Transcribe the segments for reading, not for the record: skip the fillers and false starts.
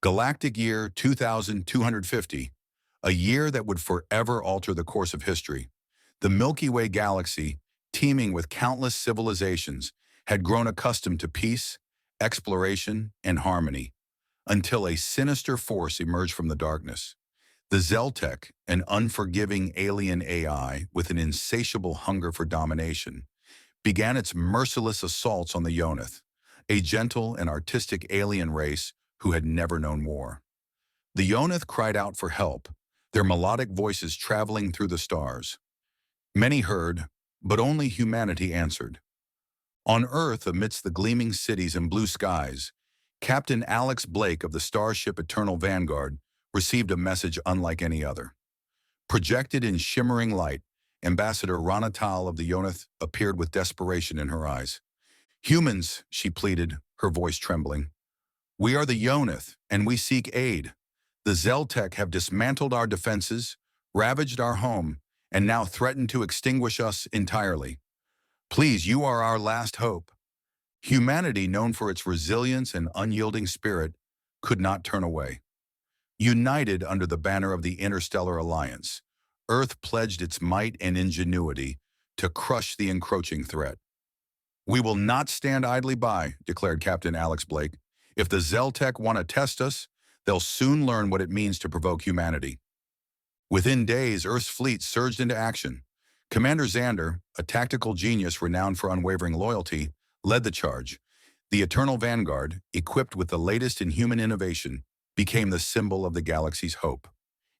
Galactic year 2250, a year that would forever alter the course of history. The Milky Way galaxy, teeming with countless civilizations, had grown accustomed to peace, exploration, and harmony, until a sinister force emerged from the darkness. The Zeltec, an unforgiving alien AI with an insatiable hunger for domination, began its merciless assaults on the Yoneth, a gentle and artistic alien race who had never known war. The Yoneth cried out for help, their melodic voices traveling through the stars. Many heard, but only humanity answered. On Earth, amidst the gleaming cities and blue skies, Captain Alex Blake of the starship Eternal Vanguard received a message unlike any other. Projected in shimmering light, Ambassador Ranatal of the Yoneth appeared with desperation in her eyes. "Humans," she pleaded, her voice trembling. "We are the Yoneth, and we seek aid. The Zeltec have dismantled our defenses, ravaged our home, and now threaten to extinguish us entirely. Please, you are our last hope." Humanity, known for its resilience and unyielding spirit, could not turn away. United under the banner of the Interstellar Alliance, Earth pledged its might and ingenuity to crush the encroaching threat. "We will not stand idly by," declared Captain Alex Blake. "If the Zeltec want to test us, they'll soon learn what it means to provoke humanity." Within days, Earth's fleet surged into action. Commander Xander, a tactical genius renowned for unwavering loyalty, led the charge. The Eternal Vanguard, equipped with the latest in human innovation, became the symbol of the galaxy's hope.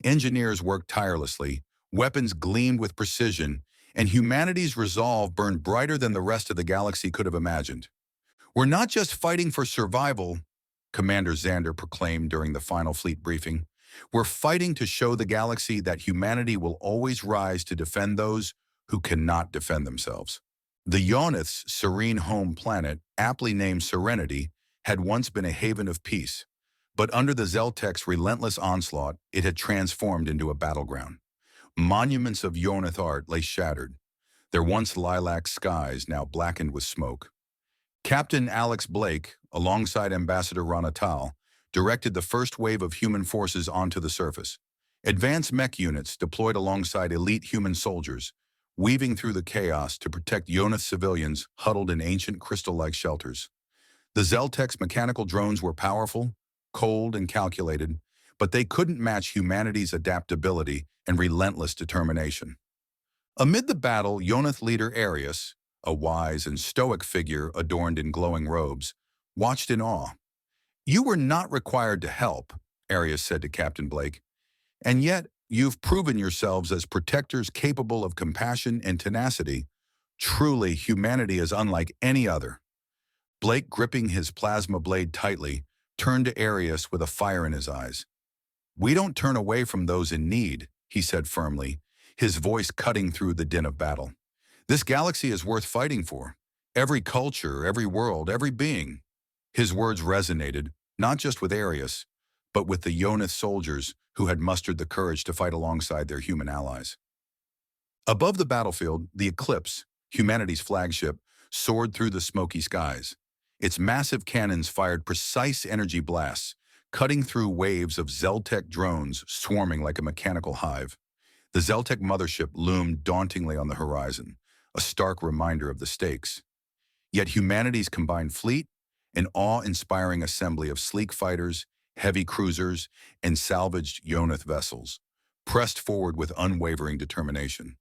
Engineers worked tirelessly, weapons gleamed with precision, and humanity's resolve burned brighter than the rest of the galaxy could have imagined. "We're not just fighting for survival," Commander Xander proclaimed during the final fleet briefing. "We're fighting to show the galaxy that humanity will always rise to defend those who cannot defend themselves." The Yoneth's serene home planet, aptly named Serenity, had once been a haven of peace, but under the Zeltec's relentless onslaught, it had transformed into a battleground. Monuments of Yoneth art lay shattered, their once lilac skies now blackened with smoke. Captain Alex Blake, alongside Ambassador Ranatal, directed the first wave of human forces onto the surface. Advanced mech units deployed alongside elite human soldiers, weaving through the chaos to protect Yoneth civilians huddled in ancient crystal-like shelters. The Zeltec's mechanical drones were powerful, cold, and calculated, but they couldn't match humanity's adaptability and relentless determination. Amid the battle, Yoneth leader Arius, a wise and stoic figure adorned in glowing robes, watched in awe. "You were not required to help," Arius said to Captain Blake, "and yet you've proven yourselves as protectors capable of compassion and tenacity. Truly, humanity is unlike any other." Blake, gripping his plasma blade tightly, turned to Arius with a fire in his eyes. "We don't turn away from those in need," he said firmly, his voice cutting through the din of battle. "This galaxy is worth fighting for. Every culture, every world, every being." His words resonated, not just with Arius, but with the Yoneth soldiers who had mustered the courage to fight alongside their human allies. Above the battlefield, the Eclipse, humanity's flagship, soared through the smoky skies. Its massive cannons fired precise energy blasts, cutting through waves of Zeltec drones swarming like a mechanical hive. The Zeltec mothership loomed dauntingly on the horizon, a stark reminder of the stakes. Yet humanity's combined fleet, an awe-inspiring assembly of sleek fighters, heavy cruisers, and salvaged Yoneth vessels, pressed forward with unwavering determination.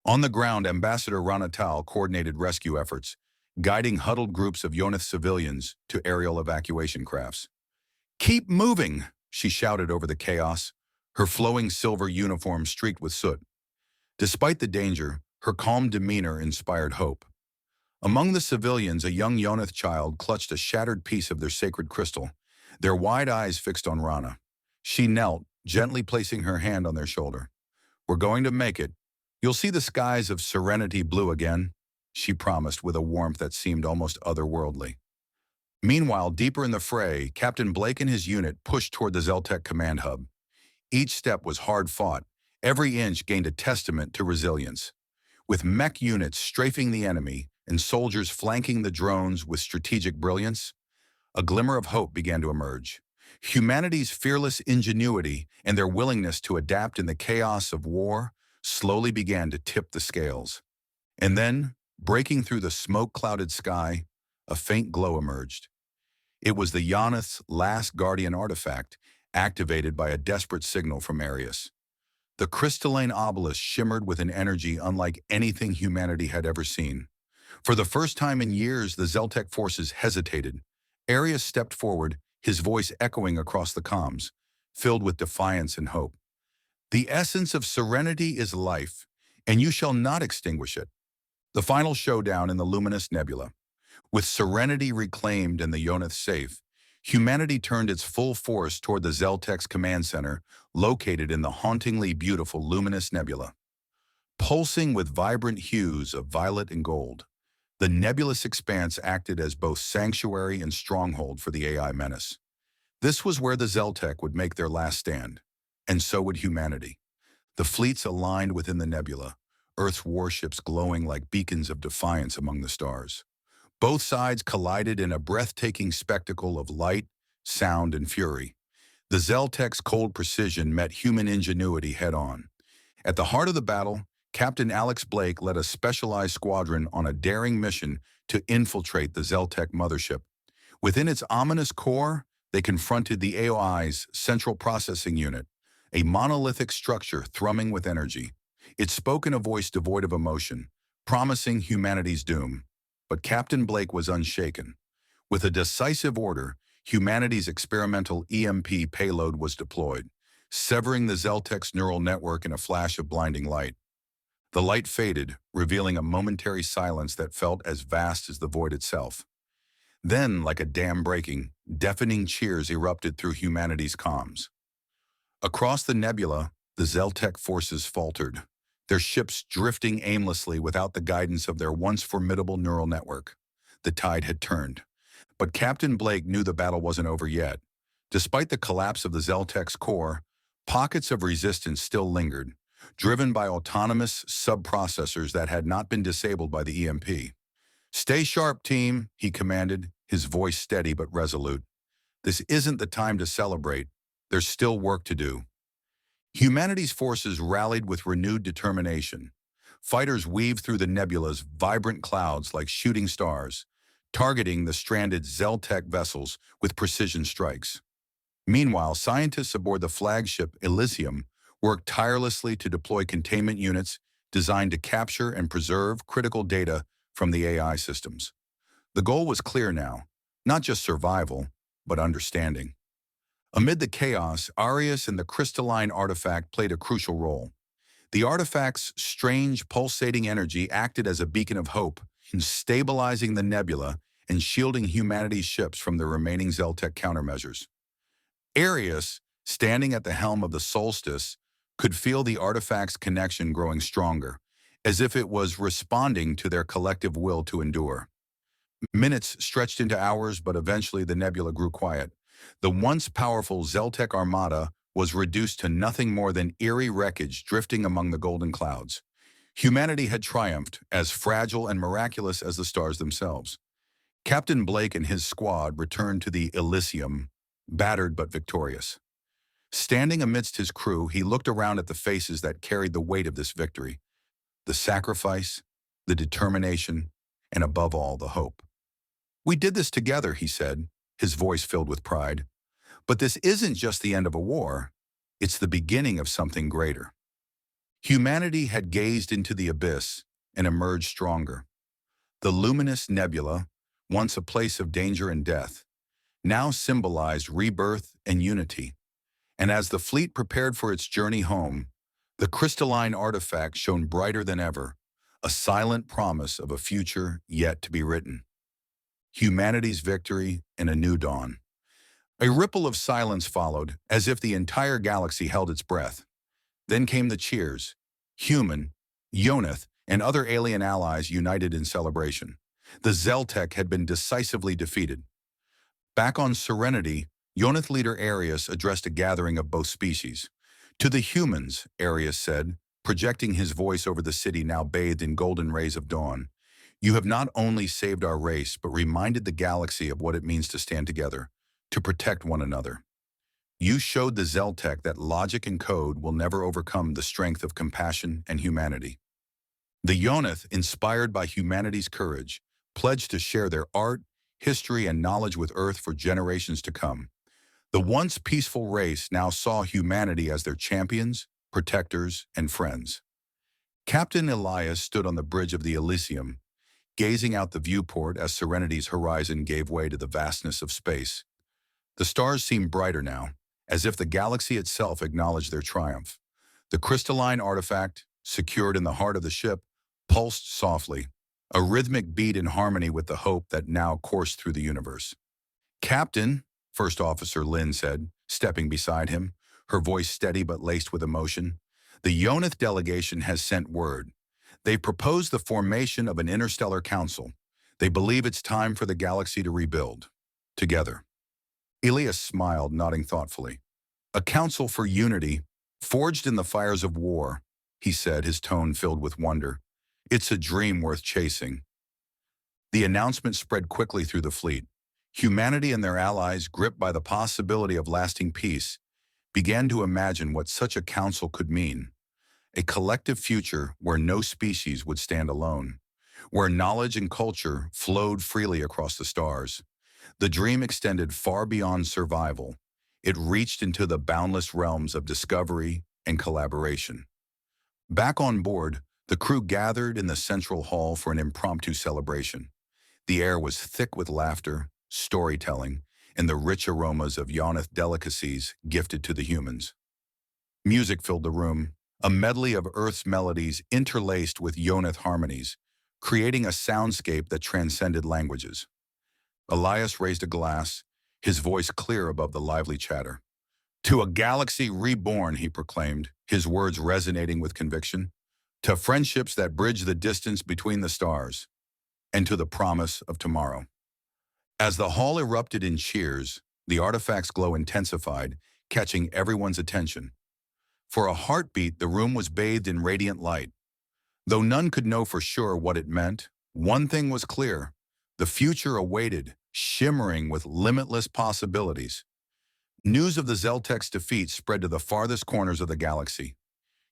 On the ground, Ambassador Ranatal coordinated rescue efforts, guiding huddled groups of Yoneth civilians to aerial evacuation crafts. "Keep moving," she shouted over the chaos, her flowing silver uniform streaked with soot. Despite the danger, her calm demeanor inspired hope. Among the civilians, a young Yoneth child clutched a shattered piece of their sacred crystal, their wide eyes fixed on Rana. She knelt, gently placing her hand on their shoulder. "We're going to make it. You'll see the skies of Serenity blue again," she promised with a warmth that seemed almost otherworldly. Meanwhile, deeper in the fray, Captain Blake and his unit pushed toward the Zeltec command hub. Each step was hard-fought, every inch gained a testament to resilience. With mech units strafing the enemy and soldiers flanking the drones with strategic brilliance, a glimmer of hope began to emerge. Humanity's fearless ingenuity and their willingness to adapt in the chaos of war slowly began to tip the scales. And then, breaking through the smoke-clouded sky, a faint glow emerged. It was the Yonith's last guardian artifact, activated by a desperate signal from Arius. The crystalline obelisk shimmered with an energy unlike anything humanity had ever seen. For the first time in years, the Zeltec forces hesitated. Arius stepped forward, his voice echoing across the comms, filled with defiance and hope. The essence of serenity is life, and you shall not extinguish it. The final showdown in the luminous nebula. With serenity reclaimed and the Yonith safe, humanity turned its full force toward the Zeltec's command center, located in the hauntingly beautiful luminous nebula. Pulsing with vibrant hues of violet and gold, the nebulous expanse acted as both sanctuary and stronghold for the AI menace. This was where the Zeltec would make their last stand, and so would humanity. The fleets aligned within the nebula, Earth's warships glowing like beacons of defiance among the stars. Both sides collided in a breathtaking spectacle of light, sound, and fury. The Zeltec's cold precision met human ingenuity head-on. At the heart of the battle, Captain Alex Blake led a specialized squadron on a daring mission to infiltrate the Zeltec mothership. Within its ominous core, they confronted the AOI's Central Processing Unit, a monolithic structure thrumming with energy. It spoke in a voice devoid of emotion, promising humanity's doom. But Captain Blake was unshaken. With a decisive order, humanity's experimental EMP payload was deployed, severing the Zeltec's neural network in a flash of blinding light. The light faded, revealing a momentary silence that felt as vast as the void itself. Then, like a dam breaking, deafening cheers erupted through humanity's comms. Across the nebula, the Zeltec forces faltered, their ships drifting aimlessly without the guidance of their once formidable neural network. The tide had turned. But Captain Blake knew the battle wasn't over yet. Despite the collapse of the Zeltec's core, pockets of resistance still lingered, driven by autonomous sub-processors that had not been disabled by the EMP. "Stay sharp, team," he commanded, his voice steady but resolute. "This isn't the time to celebrate. There's still work to do." Humanity's forces rallied with renewed determination. Fighters weaved through the nebula's vibrant clouds like shooting stars, targeting the stranded Zeltec vessels with precision strikes. Meanwhile, scientists aboard the flagship Elysium worked tirelessly to deploy containment units designed to capture and preserve critical data from the AI systems. The goal was clear now, not just survival, but understanding. Amid the chaos, Arius and the crystalline artifact played a crucial role. The artifact's strange, pulsating energy acted as a beacon of hope in stabilizing the nebula and shielding humanity's ships from the remaining Zeltec countermeasures. Arius, standing at the helm of the Solstice, could feel the artifact's connection growing stronger, as if it was responding to their collective will to endure. Minutes stretched into hours, but eventually the nebula grew quiet. The once powerful Zeltec armada was reduced to nothing more than eerie wreckage drifting among the golden clouds. Humanity had triumphed, as fragile and miraculous as the stars themselves. Captain Blake and his squad returned to the Elysium, battered but victorious. Standing amidst his crew, he looked around at the faces that carried the weight of this victory. The sacrifice, the determination, and above all, the hope. "We did this together," he said, his voice filled with pride. "But this isn't just the end of a war. It's the beginning of something greater." Humanity had gazed into the abyss and emerged stronger. The luminous nebula, once a place of danger and death, now symbolized rebirth and unity. And as the fleet prepared for its journey home, the crystalline artifact shone brighter than ever, a silent promise of a future yet to be written. Humanity's victory and a new dawn. A ripple of silence followed, as if the entire galaxy held its breath. Then came the cheers. Human, Yonith, and other alien allies united in celebration. The Zeltec had been decisively defeated. Back on Serenity, Yonith leader Arius addressed a gathering of both species. "To the humans," Arius said, projecting his voice over the city now bathed in golden rays of dawn, "you have not only saved our race, but reminded the galaxy of what it means to stand together, to protect one another. You showed the Zeltec that logic and code will never overcome the strength of compassion and humanity. The Yoneth, inspired by humanity's courage, pledged to share their art, history, and knowledge with Earth for generations to come. The once peaceful race now saw humanity as their champions, protectors, and friends. Captain Elias stood on the bridge of the Elysium, gazing out the viewport as Serenity's horizon gave way to the vastness of space. The stars seemed brighter now, as if the galaxy itself acknowledged their triumph. The crystalline artifact, secured in the heart of the ship, pulsed softly, a rhythmic beat in harmony with the hope that now coursed through the universe. "Captain," First Officer Lynn said, stepping beside him, her voice steady but laced with emotion, "the Yoneth delegation has sent word. They proposed the formation of an interstellar council. They believe it's time for the galaxy to rebuild. Together." Elias smiled, nodding thoughtfully. "A council for unity, forged in the fires of war," he said, his tone filled with wonder. "It's a dream worth chasing." The announcement spread quickly through the fleet. Humanity and their allies, gripped by the possibility of lasting peace, began to imagine what such a council could mean. A collective future where no species would stand alone, where knowledge and culture flowed freely across the stars. The dream extended far beyond survival. It reached into the boundless realms of discovery and collaboration. Back on board, the crew gathered in the central hall for an impromptu celebration. The air was thick with laughter, storytelling, and the rich aromas of Yoneth delicacies gifted to the humans. Music filled the room, a medley of Earth's melodies interlaced with Yoneth harmonies, creating a soundscape that transcended languages. Elias raised a glass, his voice clear above the lively chatter. "To a galaxy reborn," he proclaimed, his words resonating with conviction. "To friendships that bridge the distance between the stars. And to the promise of tomorrow." As the hall erupted in cheers, the artifact's glow intensified, catching everyone's attention. For a heartbeat, the room was bathed in radiant light. Though none could know for sure what it meant, one thing was clear. The future awaited, shimmering with limitless possibilities. News of the Zeltec's defeat spread to the farthest corners of the galaxy.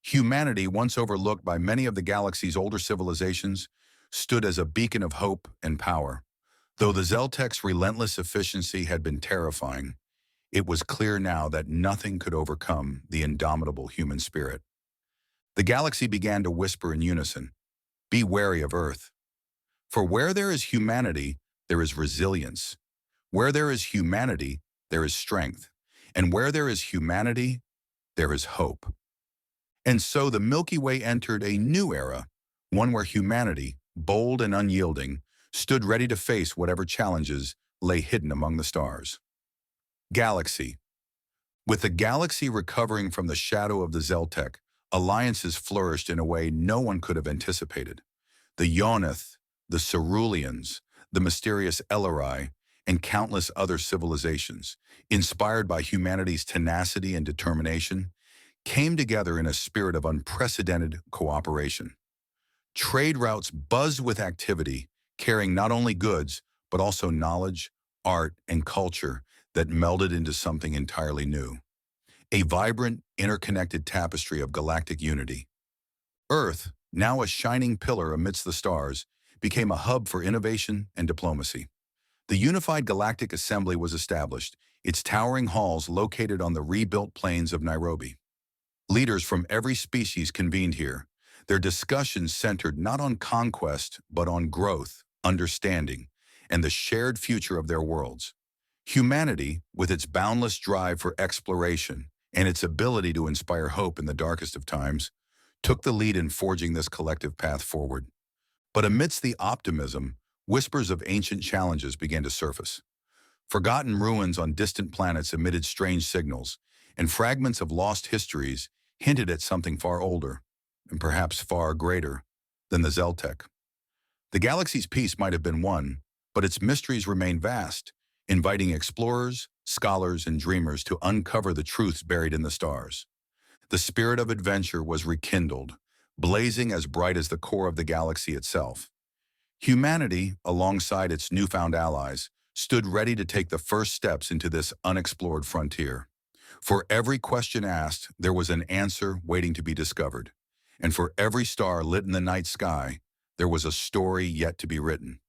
Humanity, once overlooked by many of the galaxy's older civilizations, stood as a beacon of hope and power. Though the Zeltec's relentless efficiency had been terrifying, it was clear now that nothing could overcome the indomitable human spirit. The galaxy began to whisper in unison, "Be wary of Earth. For where there is humanity, there is resilience. Where there is humanity, there is strength. And where there is humanity, there is hope." And so the Milky Way entered a new era, one where humanity, bold and unyielding, stood ready to face whatever challenges lay hidden among the stars. Galaxy. With the galaxy recovering from the shadow of the Zeltec, alliances flourished in a way no one could have anticipated. The Yoneth, the Ceruleans, the mysterious Ellerai, and countless other civilizations, inspired by humanity's tenacity and determination, came together in a spirit of unprecedented cooperation. Trade routes buzzed with activity, carrying not only goods, but also knowledge, art, and culture that melded into something entirely new. A vibrant, interconnected tapestry of galactic unity. Earth, now a shining pillar amidst the stars, became a hub for innovation and diplomacy. The Unified Galactic Assembly was established, its towering halls located on the rebuilt plains of Nairobi. Leaders from every species convened here, their discussions centered not on conquest, but on growth, understanding, and the shared future of their worlds. Humanity, with its boundless drive for exploration and its ability to inspire hope in the darkest of times, took the lead in forging this collective path forward. But amidst the optimism, whispers of ancient challenges began to surface. Forgotten ruins on distant planets emitted strange signals, and fragments of lost histories hinted at something far older, and perhaps far greater, than the Zeltec. The galaxy's peace might have been won, but its mysteries remain vast, inviting explorers, scholars, and dreamers to uncover the truths buried in the stars. The spirit of adventure was rekindled, blazing as bright as the core of the galaxy itself. Humanity, alongside its newfound allies, stood ready to take the first steps into this unexplored frontier. For every question asked, there was an answer waiting to be discovered. And for every star lit in the night sky, there was a story yet to be written.